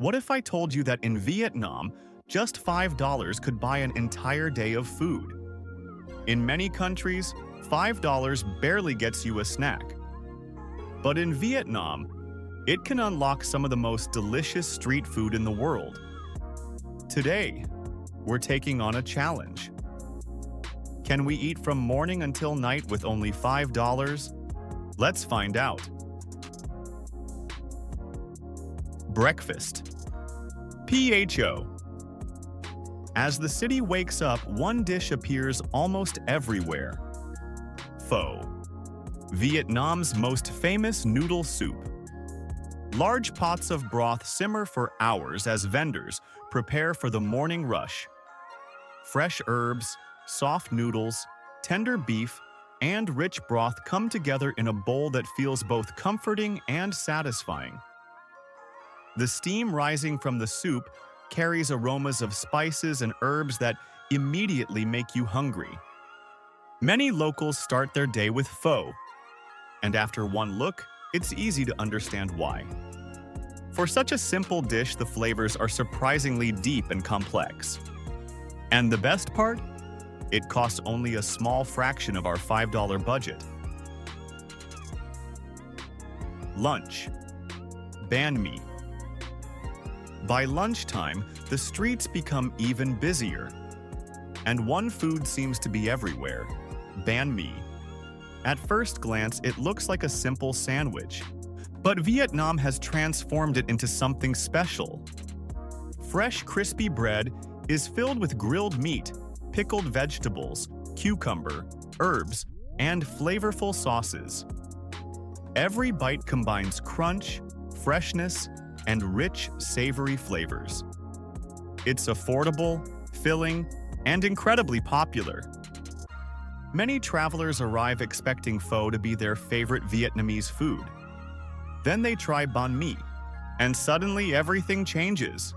What if I told you that in Vietnam, just $5 could buy an entire day of food? In many countries, $5 barely gets you a snack. But in Vietnam, it can unlock some of the most delicious street food in the world. Today, we're taking on a challenge. Can we eat from morning until night with only $5? Let's find out. Breakfast. PHO. As the city wakes up, one dish appears almost everywhere. Pho. Vietnam's most famous noodle soup. Large pots of broth simmer for hours as vendors prepare for the morning rush. Fresh herbs, soft noodles, tender beef, and rich broth come together in a bowl that feels both comforting and satisfying. The steam rising from the soup carries aromas of spices and herbs that immediately make you hungry. Many locals start their day with pho, and after one look, it's easy to understand why. For such a simple dish, the flavors are surprisingly deep and complex. And the best part? It costs only a small fraction of our $5 budget. Lunch. Banh Mi. By lunchtime, the streets become even busier. And one food seems to be everywhere: banh mi. At first glance, it looks like a simple sandwich. But Vietnam has transformed it into something special. Fresh, crispy bread is filled with grilled meat, pickled vegetables, cucumber, herbs, and flavorful sauces. Every bite combines crunch, freshness, and rich, savory flavors. It's affordable, filling, and incredibly popular. Many travelers arrive expecting pho to be their favorite Vietnamese food. Then they try banh mi, and suddenly everything changes.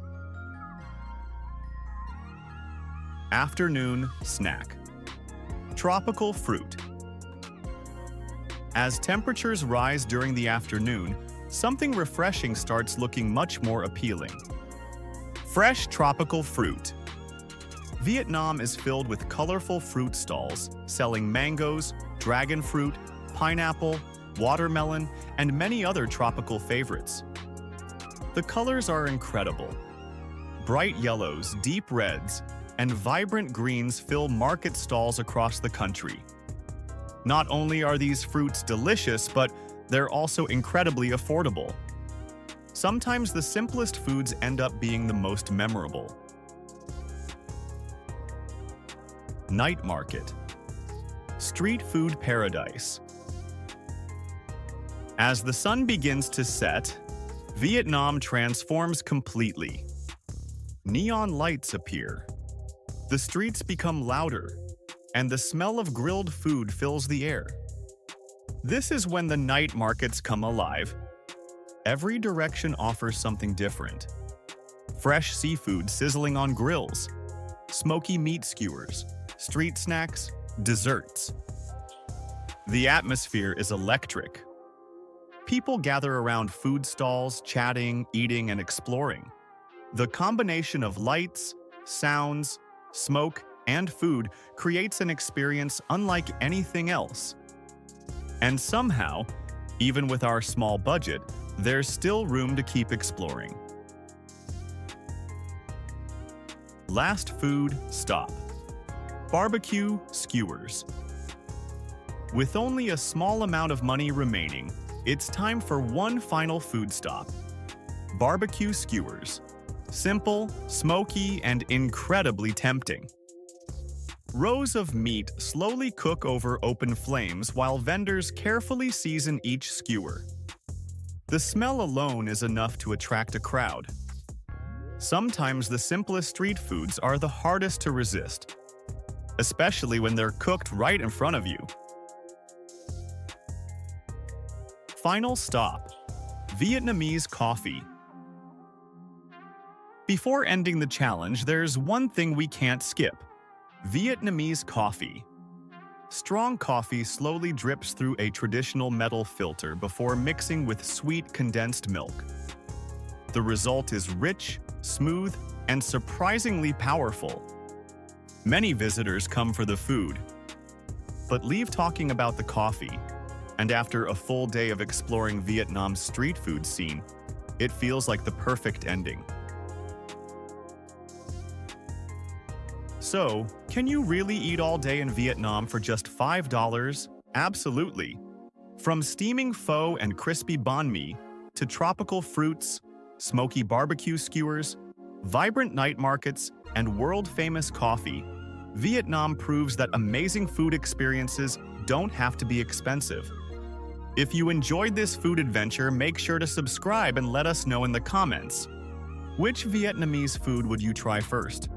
Afternoon snack. Tropical fruit. As temperatures rise during the afternoon, something refreshing starts looking much more appealing. Fresh tropical fruit. Vietnam is filled with colorful fruit stalls selling mangoes, dragon fruit, pineapple, watermelon, and many other tropical favorites. The colors are incredible. Bright yellows, deep reds, and vibrant greens fill market stalls across the country. Not only are these fruits delicious, but they're also incredibly affordable. Sometimes the simplest foods end up being the most memorable. Night market. Street food paradise. As the sun begins to set, Vietnam transforms completely. Neon lights appear. The streets become louder, and the smell of grilled food fills the air. This is when the night markets come alive. Every direction offers something different. Fresh seafood sizzling on grills, smoky meat skewers, street snacks, desserts. The atmosphere is electric. People gather around food stalls, chatting, eating, and exploring. The combination of lights, sounds, smoke, and food creates an experience unlike anything else. And somehow, even with our small budget, there's still room to keep exploring. Last food stop. Barbecue skewers. With only a small amount of money remaining, it's time for one final food stop. Barbecue skewers. Simple, smoky, and incredibly tempting. Rows of meat slowly cook over open flames while vendors carefully season each skewer. The smell alone is enough to attract a crowd. Sometimes the simplest street foods are the hardest to resist, especially when they're cooked right in front of you. Final stop. Vietnamese coffee. Before ending the challenge, there's one thing we can't skip: Vietnamese coffee. Strong coffee slowly drips through a traditional metal filter before mixing with sweet condensed milk. The result is rich, smooth, and surprisingly powerful. Many visitors come for the food, but leave talking about the coffee. And after a full day of exploring Vietnam's street food scene, it feels like the perfect ending. So, can you really eat all day in Vietnam for just $5? Absolutely. From steaming pho and crispy banh mi to tropical fruits, smoky barbecue skewers, vibrant night markets, and world-famous coffee, Vietnam proves that amazing food experiences don't have to be expensive. If you enjoyed this food adventure, make sure to subscribe and let us know in the comments. Which Vietnamese food would you try first?